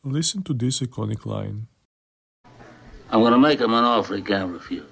Listen to this iconic line. I'm gonna make him an offer he can't refuse.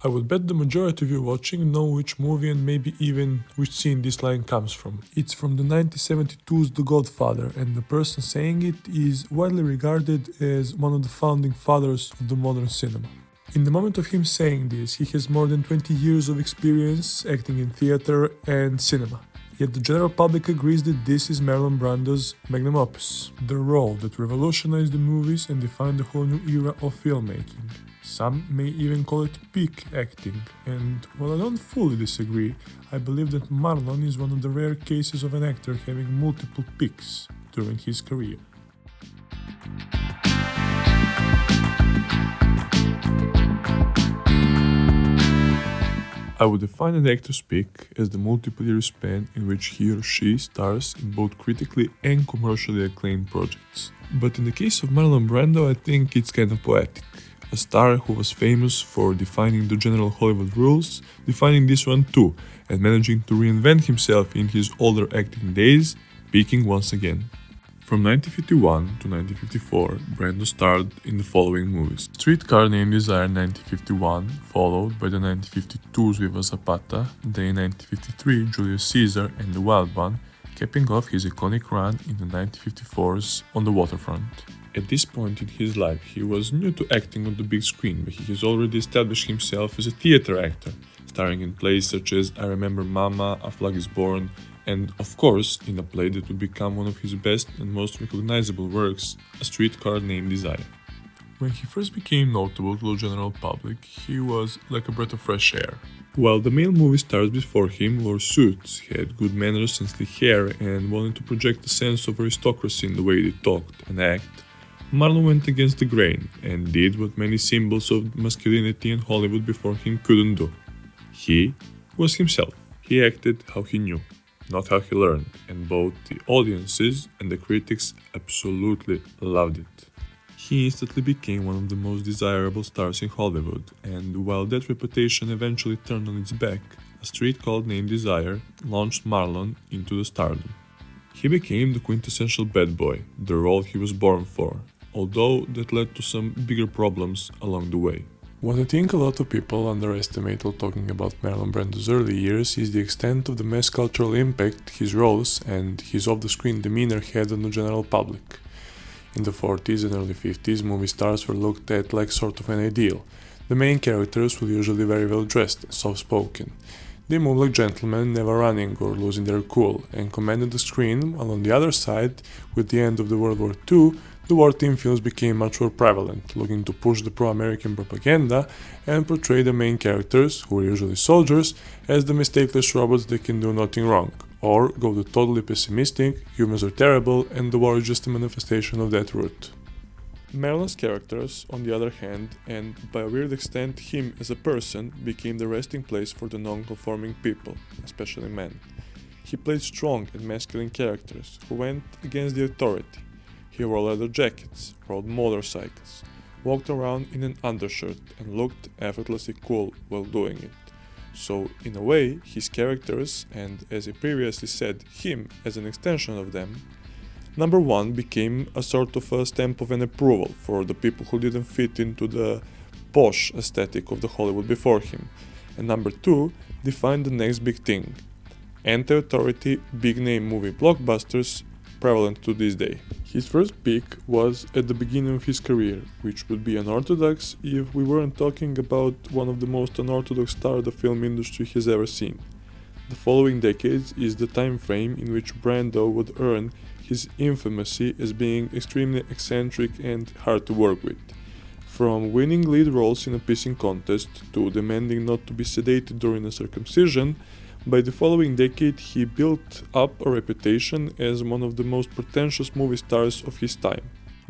I would bet the majority of you watching know which movie and maybe even which scene this line comes from. It's from the 1972's The Godfather, and the person saying it is widely regarded as one of the founding fathers of the modern cinema. In the moment of him saying this, he has more than 20 years of experience acting in theater and cinema. Yet the general public agrees that this is Marlon Brando's magnum opus, the role that revolutionized the movies and defined a whole new era of filmmaking. Some may even call it peak acting, and while I don't fully disagree, I believe that Marlon is one of the rare cases of an actor having multiple peaks during his career. I would define an actor's peak as the multiple year span in which he or she stars in both critically and commercially acclaimed projects. But in the case of Marlon Brando, I think it's kind of poetic. A star who was famous for defining the general Hollywood rules, defining this one too, and managing to reinvent himself in his older acting days, peaking once again. From 1951 to 1954, Brando starred in the following movies: Streetcar Named Desire 1951, followed by the 1952's Viva Zapata, then 1953 Julius Caesar and The Wild One, capping off his iconic run in the 1954's On the Waterfront. At this point in his life, he was new to acting on the big screen, but he has already established himself as a theater actor, starring in plays such as I Remember Mama, A Flag is Born, and of course in a play that would become one of his best and most recognizable works, A Streetcar Named Desire. When he first became notable to the general public, he was like a breath of fresh air. While the male movie stars before him wore suits, had good manners and sleek hair, and wanted to project a sense of aristocracy in the way they talked and act, Marlon went against the grain and did what many symbols of masculinity in Hollywood before him couldn't do. He was himself. He acted how he knew, not how he learned, and both the audiences and the critics absolutely loved it. He instantly became one of the most desirable stars in Hollywood, and while that reputation eventually turned on its back, A Street Called Named Desire launched Marlon into the stardom. He became the quintessential bad boy, the role he was born for, although that led to some bigger problems along the way. What I think a lot of people underestimate while talking about Marlon Brando's early years is the extent of the mass cultural impact his roles and his off-the-screen demeanor had on the general public. In the 40s and early 50s, movie stars were looked at like sort of an ideal. The main characters were usually very well dressed and soft-spoken. They moved like gentlemen, never running or losing their cool, and commanded the screen, while on the other side, with the end of the World War II, the war theme films became much more prevalent, looking to push the pro-American propaganda and portray the main characters, who were usually soldiers, as the mistakeless robots that can do nothing wrong, or go the totally pessimistic, humans are terrible and the war is just a manifestation of that route. Marlon's characters, on the other hand, and by a weird extent him as a person, became the resting place for the non-conforming people, especially men. He played strong and masculine characters who went against the authority. He wore leather jackets, rode motorcycles, walked around in an undershirt and looked effortlessly cool while doing it. So, in a way, his characters, and as he previously said, him as an extension of them, number one became a sort of a stamp of an approval for the people who didn't fit into the posh aesthetic of the Hollywood before him, and number two defined the next big thing: anti-authority, big-name movie blockbusters prevalent to this day. His first peak was at the beginning of his career, which would be unorthodox if we weren't talking about one of the most unorthodox stars the film industry has ever seen. The following decades is the time frame in which Brando would earn his infamy as being extremely eccentric and hard to work with. From winning lead roles in a pissing contest to demanding not to be sedated during a circumcision, by the following decade he built up a reputation as one of the most pretentious movie stars of his time.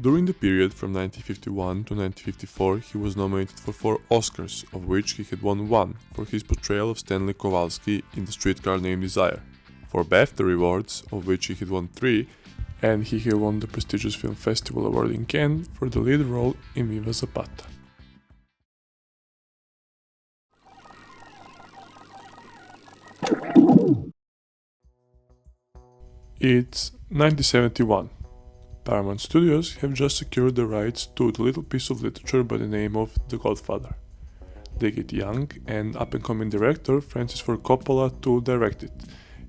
During the period from 1951 to 1954, he was nominated for 4 Oscars, of which he had won 1 for his portrayal of Stanley Kowalski in The Streetcar Named Desire, 4 BAFTA awards, of which he had won 3, and he had won the prestigious Film Festival Award in Cannes for the lead role in Viva Zapata. It's 1971. Paramount Studios have just secured the rights to the little piece of literature by the name of The Godfather. They get young and up-and-coming director Francis Ford Coppola to direct it,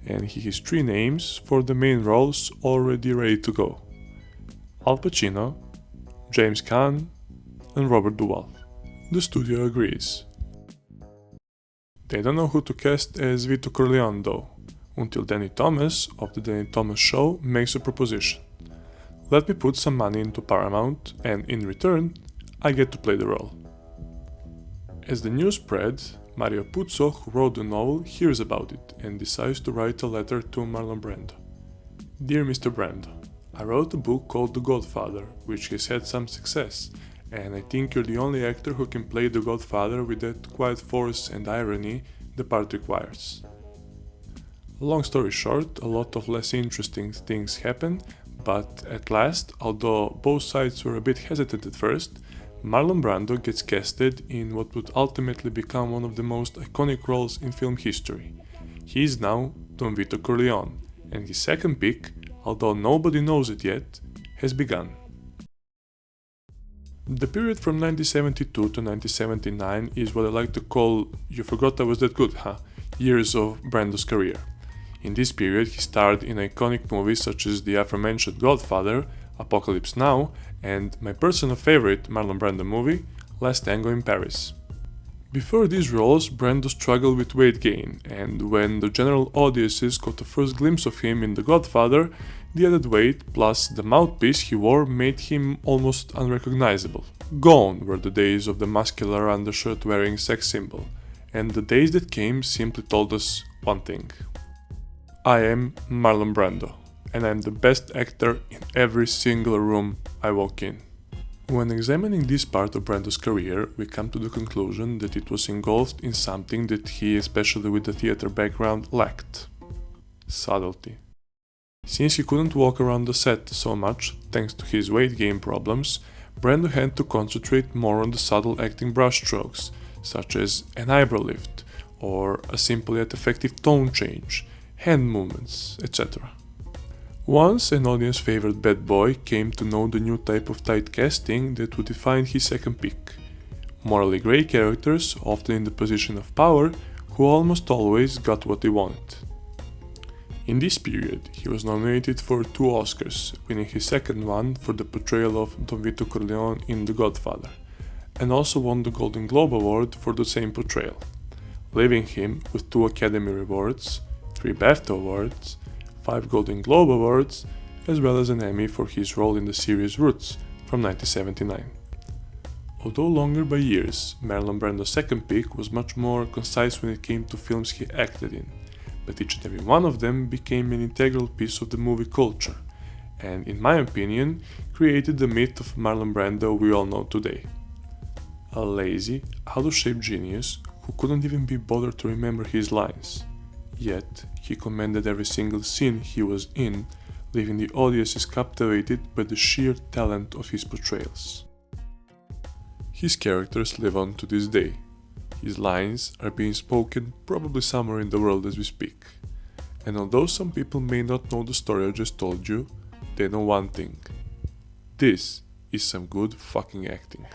and he has 3 names for the main roles already ready to go: Al Pacino, James Caan, and Robert Duvall. The studio agrees. They don't know who to cast as Vito Corleone though, until Danny Thomas of The Danny Thomas Show makes a proposition. Let me put some money into Paramount, and in return, I get to play the role. As the news spread, Mario Puzo, who wrote the novel, hears about it and decides to write a letter to Marlon Brando. Dear Mr. Brando, I wrote a book called The Godfather, which has had some success, and I think you're the only actor who can play the Godfather with that quiet force and irony the part requires. Long story short, a lot of less interesting things happen, but at last, although both sides were a bit hesitant at first, Marlon Brando gets casted in what would ultimately become one of the most iconic roles in film history. He is now Don Vito Corleone, and his second pick, although nobody knows it yet, has begun. The period from 1972 to 1979 is what I like to call "you forgot I was that good, huh?" years of Brando's career. In this period, he starred in iconic movies such as the aforementioned Godfather, Apocalypse Now, and my personal favorite Marlon Brando movie, Last Tango in Paris. Before these roles, Brando struggled with weight gain, and when the general audiences got a first glimpse of him in The Godfather, the added weight plus the mouthpiece he wore made him almost unrecognizable. Gone were the days of the muscular undershirt wearing sex symbol, and the days that came simply told us one thing. I am Marlon Brando, and I am the best actor in every single room I walk in. When examining this part of Brando's career, we come to the conclusion that it was engulfed in something that he, especially with the theater background, lacked: subtlety. Since he couldn't walk around the set so much, thanks to his weight gain problems, Brando had to concentrate more on the subtle acting brushstrokes, such as an eyebrow lift, or a simple yet effective tone change, hand movements, etc. Once an audience favorite bad boy came to know the new type of tight casting that would define his second pick: morally grey characters, often in the position of power, who almost always got what they wanted. In this period, he was nominated for 2 Oscars, winning his second one for the portrayal of Don Vito Corleone in The Godfather, and also won the Golden Globe Award for the same portrayal, leaving him with 2 Academy Awards, 3 BAFTA Awards, 5 Golden Globe Awards, as well as an Emmy for his role in the series Roots from 1979. Although longer by years, Marlon Brando's second pick was much more concise when it came to films he acted in, but each and every one of them became an integral piece of the movie culture, and in my opinion, created the myth of Marlon Brando we all know today. A lazy, out-of-shape genius who couldn't even be bothered to remember his lines. Yet, he commanded every single scene he was in, leaving the audiences captivated by the sheer talent of his portrayals. His characters live on to this day. His lines are being spoken probably somewhere in the world as we speak. And although some people may not know the story I just told you, they know one thing. This is some good fucking acting.